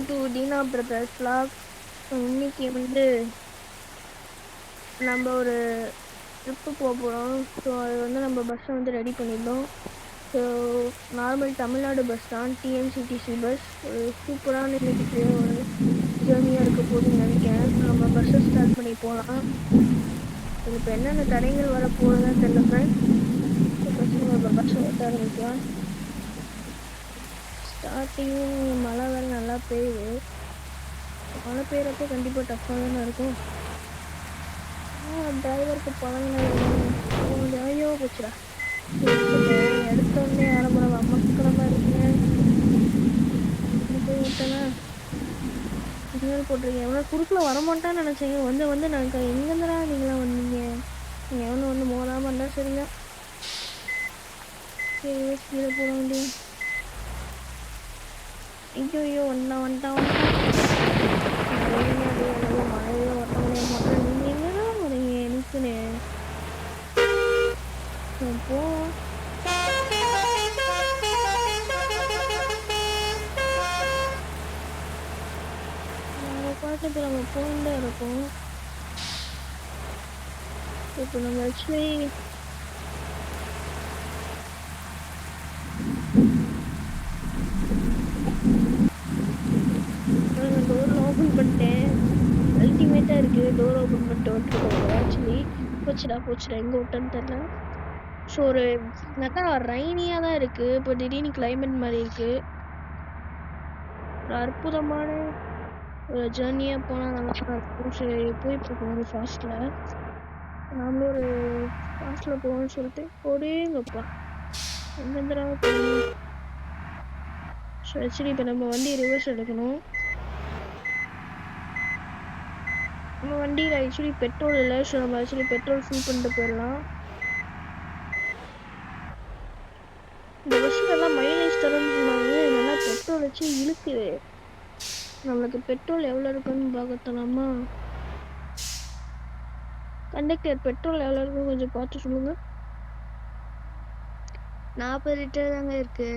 To Dheena brothers vlog. இன்னைக்கு வந்து நம்ம ஒரு ட்ரிப்பு போகிறோம். ஸோ அது வந்து நம்ம பஸ்ஸை வந்து ரெடி பண்ணியிருந்தோம். ஸோ நார்மல் தமிழ்நாடு பஸ் தான், டிஎன்சிடிசி பஸ். ஒரு சூப்பரான இன்னைக்கு ஒரு ஜேர்னியாக இருக்க போகுதுன்னு நினைக்கிறேன். ஸோ நம்ம பஸ்ஸை ஸ்டார்ட் பண்ணி போகலாம். இப்போ என்னென்ன தடைகள் வர போகுதுன்னு தெரியல ஃப்ரெண்ட்ஸ். ஸோ ஃபஸ்ட்டு நம்ம பஸ்ஸை ஓட்ட ஆரம்பிக்கலாம். ஸ்டார்டிங் மழை வேறு நல்லா பெய்யுது. மழை பெய்யறப்போ கண்டிப்பாக டஃப்பாக தானே இருக்கும். டிரைவருக்கு பழகின ஐயோ போச்சுடா. எடுத்தோடனே ஆரம்பம் அம்மக்கிழமை இருக்குங்க. போய் விட்டேன்னா சிக்னல் போட்டிருக்கேன். எவ்வளோ குறுக்கில் வரமாட்டான்னு நினச்சிங்க. வந்து நான் எங்கேருந்துடா நீங்களாம் வந்தீங்க? நீங்கள் எவனும் வந்து மோதாமல் இருந்தால் சரிங்க. சரி கீழே போட வேண்டிய. ஐயோ வந்துட்டான். மழையே ஓட்ட முடிய மாட்டேன். நீங்கள் எங்கேதான் வரீங்க எனக்குன்னு போ. பாட்டுக்கு நம்ம போயிட்டே இருக்கோம். இப்போ நம்ம ஆக்சுவலி டோர் ஓப்பன் பண்ணிட்டேன். அல்டிமேட்டாக இருக்குது. டோர் ஓப்பன் பண்ணிட்டு விட்டுருக்கோம். ஆக்சுவலி போச்சுடா எங்கே விட்டேன்னு தெரில. ஸோ ஒரு நல்லா ரைனியாக தான் இருக்குது. இப்போ திடீர்னு கிளைமேட் மாதிரி இருக்குது. ஒரு அற்புதமான ஒரு ஜேர்னியாக போனால் நல்லா தான் இருக்கும். சரி போயிட்டுருக்கோம் ஒரு ஃபாஸ்ட்டில். நாமளும் ஒரு ஃபாஸ்ட்டில் போகணும்னு சொல்லிட்டு ஒரேங்கப்பா எங்கேருந்துடா போகணும். ஸோ ஆக்சுவலி இப்போ நம்ம வண்டி ரிவர்ஸ் எடுக்கணும். நம்ம வண்டியில் ஆக்சுவலி பெட்ரோல் இல்லை. ஸோ நம்ம ஆக்சுவலி பெட்ரோல் ஃபில் பண்ணிட்டு போயிடலாம். இந்த பஸ்ஸில் எல்லாம் மைலேஜ் தரேன்னு சொன்னாங்க. நல்லா பெட்ரோல் வச்சு இழுக்குது. நம்மளுக்கு பெட்ரோல் எவ்வளோ இருக்குன்னு பார்க்கலாமா? கண்டக்டர் பெட்ரோல் எவ்வளோ இருக்குன்னு கொஞ்சம் பார்த்து சொல்லுங்க. 40 லிட்டர் தாங்க இருக்கு.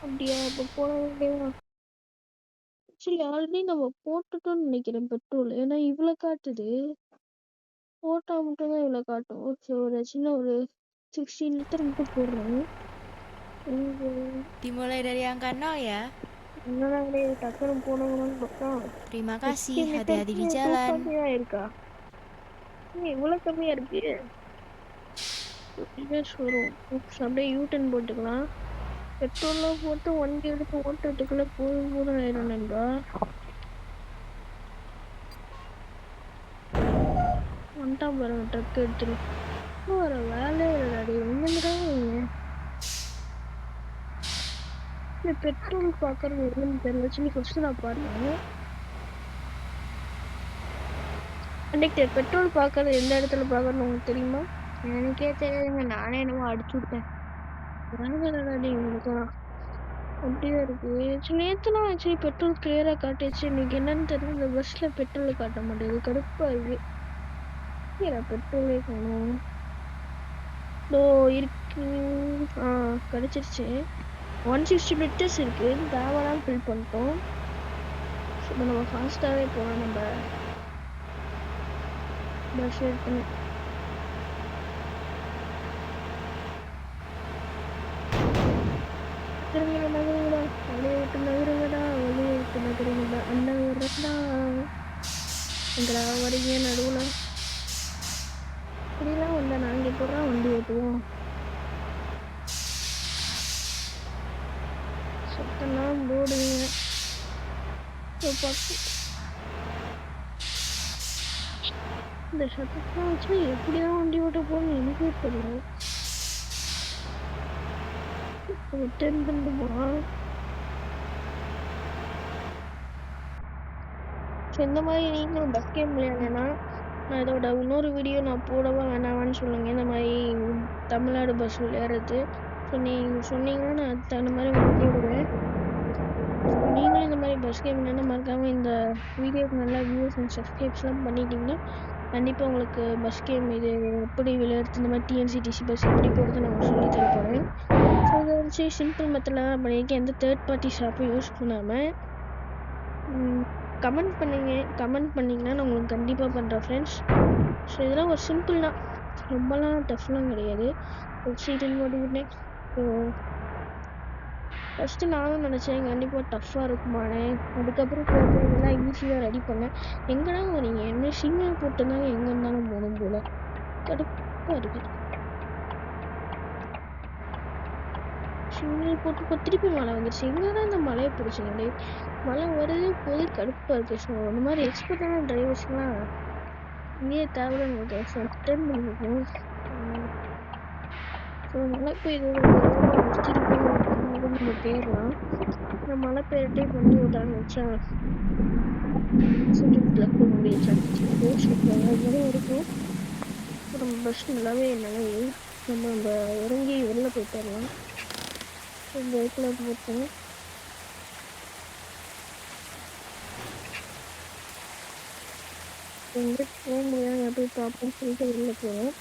அப்படியா? இப்போ போட வேண்டியதா? ஆக்சுவலி ஆல்ரெடி நம்ம போட்டுட்டோம்னு நினைக்கிறேன் பெட்ரோல். ஏன்னா இவ்வளோ காட்டுது. போட்டால் மட்டும்தான் இவ்வளோ காட்டும். ஓகே, ஒரு சின்ன ஒரு 16 லிட்டர் மட்டும் போடுறோம். Dimulai dari angka 0 ya. என்னடா டக்குனு போனவங்கன்னு பார்த்தா Terima kasih, hati-hati di jalan. கம்மியாக இருக்கா? இவ்வளோ கம்மியாக இருக்கு. வரும். அப்படியே யூட்டன் போட்டுக்கலாம். பெட்ரோல்லாம் போட்டு வண்டி எடுத்து ஓட்டுறதுக்குள்ள போதும் ஆயிடும் நண்பா. வந்துட்டான் பாருங்க ட்ரக் எடுத்துட்டு. வர வேலையே இல்லடாடி. எங்கேருந்துடாங்க பெட்ரோல் பார்க்கறது எதுன்னு தெரியல. சரி ஃபர்ஸ்ட் நான் பாருங்க. கண்டக்டர் பெட்ரோல் பார்க்கறது எந்த இடத்துல பார்க்கறது உங்களுக்கு தெரியுமா? எனக்கே தெரியாதுங்க. நானே என்னமோ அடிச்சு விட்டேன். வேலைடாடி உங்களுக்குலாம் அப்படியே இருக்கு. நேற்றுலாம் ஆக்சுவலி பெட்ரோல் கிளியராக காட்டுச்சு. இன்னைக்கு என்னன்னு தெரியல. இந்த பஸ்ஸில் பெட்ரோல் காட்ட மாட்டேங்குது. கடுப்பாக இருக்கு. பெட்ரோலே காணும். இதோ இருக்கு. கிடச்சிருச்சு. 160 லிட்டர்ஸ் இருக்கு. தேவையான ஃபில் பண்ணிட்டோம். இப்போ நம்ம ஃபாஸ்ட்டாகவே போகலாம். நம்ம பஸ் எடுக்கணும். நகருங்கடா வழியை விட்டு நகருங்கடா. அந்த வரடா எங்கடா வரீங்க நடுவில்? இப்படிலாம் வந்தால் நாங்கள் எப்படா வண்டி ஓட்டுவோம்? சத்தெல்லாம் போடுவீங்க. இந்த சத்தத்தெல்லாம் வச்சு எப்படிதான் வண்டி ஓட்ட போகணும் எனக்கே தெரியல. ரிட்டர்ன் பண்ணுமா? இந்த மாதிரி நீங்களும் பஸ் கேம் விளையாடனா நான் இதோட இன்னொரு வீடியோ நான் போடவா வேணாமான்னு சொல்லுங்கள். இந்த மாதிரி தமிழ்நாடு பஸ் விளையாடுறது சொன்னீங்கன்னா நான் அதுக்கு தகுந்த மாதிரி உங்களுக்கு போடுவேன். நீங்களும் இந்த மாதிரி பஸ் கேம் விளையாட மறக்காமல் இந்த வீடியோக்கு நல்லா வியூஸ் அண்ட் சப்ஸ்கிரைப்ஸ்லாம் பண்ணிட்டீங்கன்னா கண்டிப்பாக உங்களுக்கு பஸ் கேம் இது எப்படி விளையாடுறது, இந்த மாதிரி டிஎன்சிடிசி பஸ் எப்படி போகிறது நான் சொல்லி தர போகிறேன். ஸோ நினச்சி சிம்பிள் மெத்தடில் தான் பண்ணியிருக்கேன். எந்த தேர்ட் பார்ட்டி ஷாப்பும் யூஸ் பண்ணாமல். கமெண்ட் பண்ணிங்கன்னா நான் உங்களுக்கு கண்டிப்பாக பண்ணுறேன் ஃப்ரெண்ட்ஸ். ஸோ இதெல்லாம் ஒரு சிம்பிள் தான், ரொம்பலாம் டஃப்லாம் கிடையாது. வெப்சைட்டுன்னு போட்டுக்கிட்டேன். ஸோ ஃபஸ்ட்டு நானும் நினச்சேன் கண்டிப்பாக டஃப்பாக இருக்குமானே. அதுக்கப்புறம் போக இதெல்லாம் ஈஸியாக ரெடி பண்ணேன். எங்கடா வரீங்க? என்ன சிக்னல் போட்டுருந்தாங்க, எங்கே இருந்தாலும் போகணும் போல். கடுப்பாக இருக்குது. சிக்னல் போட்டு இப்போ திருப்பி மழை வந்துருச்சு. எங்கன்னா இந்த மழையை பிடிச்சிங்க. மழை வருது போது கடுப்பாக இருக்குது. ஸோ இந்த மாதிரி எக்ஸ்பர்ட்டான டிரைவர்ஸ்லாம் இங்கேயே தேவையில்ல நமக்கு டர்ன் பண்ணிக்கணும். ஸோ மழை பெய்யுது நிறுத்திட்டு நம்ம போயிடலாம். இந்த மழை பெய்யட்டே பண்ணி விட்டான்னு வச்சா போக முடியாது. இருக்கும். நம்ம பஸ் நல்லாவே நினைவு நம்ம இறங்கி வெளில போயிட்டு வரலாம். இந்த இடத்துல போட்டோம். எங்கே போக முடியாது போய் பார்ப்போம்னு சொல்லிட்டு வெளில போவோம்.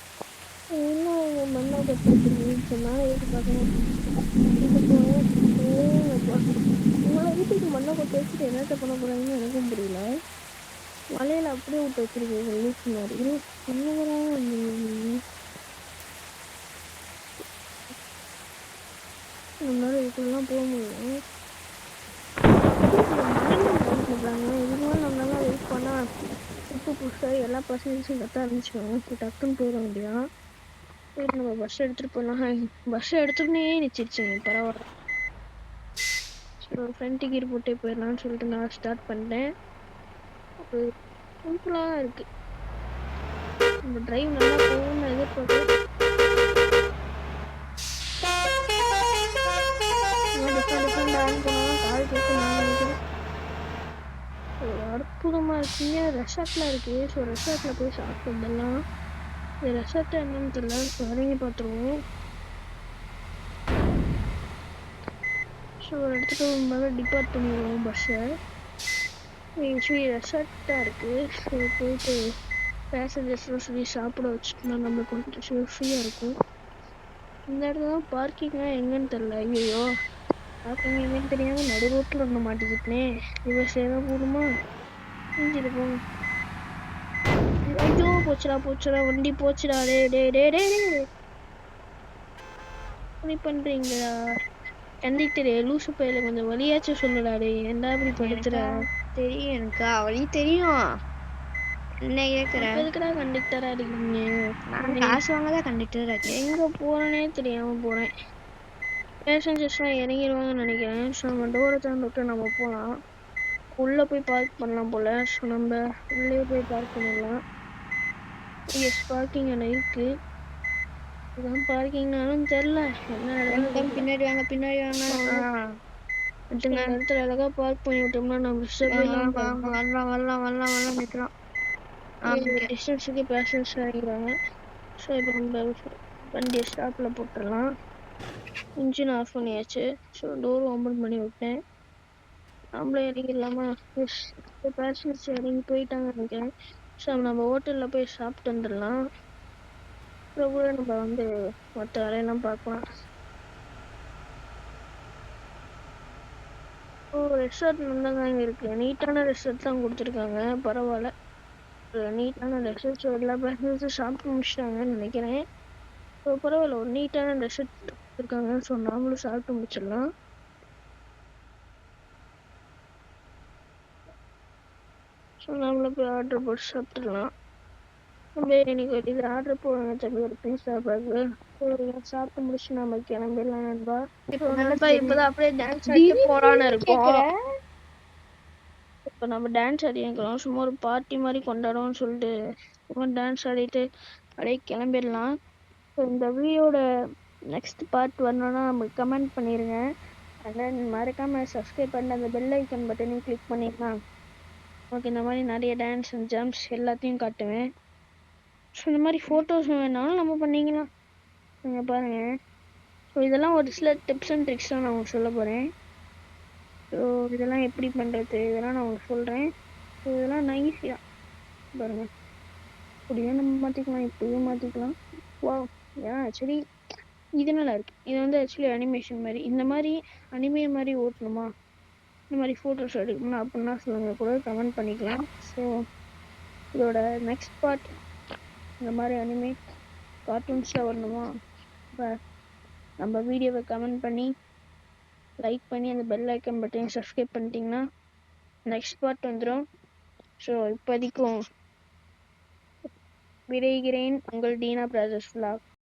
இன்னும் அவங்க மண்ணை கற்றுக்கிட்டு சொன்னால் எதுக்கு பார்க்கணும். உங்களை வீட்டுக்கு மண்ணை கொட்ட வச்சுட்டு என்னத்த பண்ண போகிறாங்கன்னு எனக்கும் புரியல. மலையில் அப்படியே விட்டு வச்சிருக்கீங்க லூஸ் மாதிரி. என்னதான் நம்மளால இதுக்குள்ளலாம் போக முடியும். இதுக்குலாம் நம்மளால வெயிட் பண்ணால் புதுசாக எல்லா பர்சன்டேஜும் கற்ற ஆரம்பிச்சிடுவோம். டக்குன்னு போயிட முடியும். போயிட்டு நம்ம பஸ் எடுத்துகிட்டு போகலாம். பஸ் எடுத்துகிட்டே நிச்சிருச்சுங்க, பரவாயில்ல. ஸோ ஃப்ரண்ட் டிக்கெட் போட்டே போயிடலான்னு சொல்லிட்டு நான் ஸ்டார்ட் பண்ணிட்டேன். அது சிம்பிளாக தான் இருக்குது. நம்ம டிரைவ் நல்லா போகணும்னு எதிர்பார்க்குறேன். டிஃப்ரெண்ட் ஆன் பண்ணலாம். கால் கேட்க நான் நினைக்கிறேன். அற்புதமாக இருக்குங்க. ரெசார்ட்டில் இருக்குது. ஸோ ரெசார்ட்டில் போய் சாப்பிட்டு வந்துடலாம். இந்த ரெசார்ட்டு என்னன்னு தெரியல. ஸோ இறங்கி பார்த்துருவோம். ஸோ ஒரு இடத்துக்கு முதல்ல டிபார்ட் பண்ணிடுவோம் பஸ்ஸை. ஆக்சுவலி ரெசார்ட்டாக இருக்குது. ஸோ போயிட்டு பேசஞ்சர்ஸ்லாம் சொல்லி சாப்பிட வச்சுட்டோம்னா நம்மளுக்கு கொஞ்சம் ஃப்ரீயாக இருக்கும். இந்த இடத்துல தான் பார்க்கிங்லாம் எங்கன்னு தெரில. ஐயோ பார்க்கிங் எங்கன்னு தெரியாமல் நடு ரோட்டில் இருந்த மாட்டிக்கிட்டேன். ரிவர்ஸ் ஏதாவது போகணுமா? செஞ்சுட்டு போங்க. ஐயோ போச்சுடா வண்டி போச்சுடா. இப்படி பண்ணுறீங்களா கண்டிக்டரே? லூசு பையில கொஞ்சம் வழியாச்சும் சொல்லடா. ஏன்டா இப்படி படுத்துற? தெரியும், எனக்கு வழி தெரியும். என்ன கேக்குற? எதுக்குடா கண்டக்டரா இருக்கீங்க? நான் காசு வாங்கதான் கண்டக்டரா இருக்கேன். எங்க போறேனே தெரியாம போறேன். பேசஞ்சர்ஸ்லாம் இறங்கிடுவாங்கன்னு நினைக்கிறேன். ஸோ நம்ம டோரை திறந்துட்டு நம்ம போகலாம். உள்ளே போய் பார்க் பண்ணலாம் போல். ஸோ நம்ம உள்ளே போய் பார்க் பண்ணிடலாம். எஸ் பார்க்கிங் அங்கே இருக்குது. இதுதான் பார்க்கிங்னாலும் தெரில. என்ன பின்னாடி வாங்க இடத்துல அழகாக பார்க் பண்ணி விட்டோம்னா நம்ம வரலாம் நிற்கலாம். டிஸ்டன்ஸுக்கு பேசஞ்சர்ஸ் இறங்கிறாங்க. ஸோ இப்போ நம்ம வண்டியை ஸ்டாப்பில் போட்டுடலாம். இன்ஜின் ஆஃப் பண்ணியாச்சு. ஸோ டோர் ஓப்பன் பண்ணி விட்டேன். நம்மளே இறங்கிடலாமா? எஸ் பேசஞ்சர்ஸ் இறங்கி போயிட்டாங்க நினைக்கிறேன். ஸோ நம்ம ஹோட்டலில் போய் சாப்பிட்டு வந்துடலாம். அப்புறம் கூட நம்ம மற்ற வேலையெல்லாம் பார்க்கலாம். ரெசார்ட் நல்லா தான் இருக்குது. நீட்டான ரெசார்ட் தான் கொடுத்துருக்காங்க. பரவாயில்ல, நீட்டான ரெசார்ட். ஸோ எல்லா பேசஞ்சர்ஸும் சாப்பிட்டு முடிச்சிட்டாங்கன்னு நினைக்கிறேன். ஸோ பரவாயில்ல, ஒரு நீட்டான ரெசார்ட் கொடுத்துருக்காங்க. ஸோ நாமளும் சாப்பிட்டு முடிச்சிடலாம். ஸோ நாமளும் போய் ஆர்டர் போட்டு சாப்பிட்டுடலாம். நம்ம இன்னைக்கு இது ஆர்டர் போடுங்க தம்பி, ஒரு பீஸா பர்கர். சாப்பிட்டு முடிச்சு நம்ம கிளம்பிடலாம் நண்பா. இப்போதான் அப்படியே டான்ஸ் ஆடிட்டு போறான்னு இருக்கோம். இப்போ நம்ம டான்ஸ் ஆடிக்கிறோம். சும்மா ஒரு பார்ட்டி மாதிரி கொண்டாடுவோம்னு சொல்லிட்டு சும்மா டான்ஸ் ஆடிட்டு அப்படியே கிளம்பிடலாம். ஸோ இந்த வீடியோட நெக்ஸ்ட் பார்ட் வரணும்னா நமக்கு கமெண்ட் பண்ணிடுங்க. அண்ட் தென் மறக்காமல் சப்ஸ்கிரைப் பண்ணி அந்த பெல் ஐக்கன் பட்டனையும் கிளிக் பண்ணிக்கலாம். ஓகே, இந்த மாதிரி நிறைய டான்ஸ் அண்ட் ஜம்ப்ஸ் எல்லாத்தையும் காட்டுவேன். ஸோ இந்த மாதிரி ஃபோட்டோஸ் வேணாலும் நம்ம பண்ணிக்கலாம். நீங்கள் பாருங்கள். ஸோ இதெல்லாம் ஒரு சில டிப்ஸ் அண்ட் ட்ரிக்ஸ் தான் நான் உங்களுக்கு சொல்ல போகிறேன். ஸோ இதெல்லாம் எப்படி பண்ணுறது இதெல்லாம் நான் உங்களுக்கு சொல்கிறேன். ஸோ இதெல்லாம் நைஸியாக பாருங்கள். இப்படியும் நம்ம மாற்றிக்கலாம், இப்படியும் மாற்றிக்கலாம். வா ஏன் ஆக்சுவலி இது நல்லா இருக்கு. இது வந்து ஆக்சுவலி அனிமேஷன் மாதிரி. இந்த மாதிரி அனிமே மாதிரி ஓட்டணுமா, இந்த மாதிரி ஃபோட்டோஸ் எடுக்கணும்னா அப்படின்னா சொல்லுங்க, கூட கமெண்ட் பண்ணிக்கலாம். ஸோ இதோட நெக்ஸ்ட் பார்ட் இந்த மாதிரி அனிமே கார்ட்டூன்ஸில் வரணுமா, இப்போ நம்ம வீடியோவை கமெண்ட் பண்ணி லைக் பண்ணி அந்த பெல் ஐக்கன் பட்டன் சப்ஸ்கிரைப் பண்ணிட்டீங்கன்னா நெக்ஸ்ட் பார்ட் வந்துடும். ஸோ இப்போதைக்கும் விரைகிறேன், உங்கள் டீனா பிரதர்ஸ் vlog.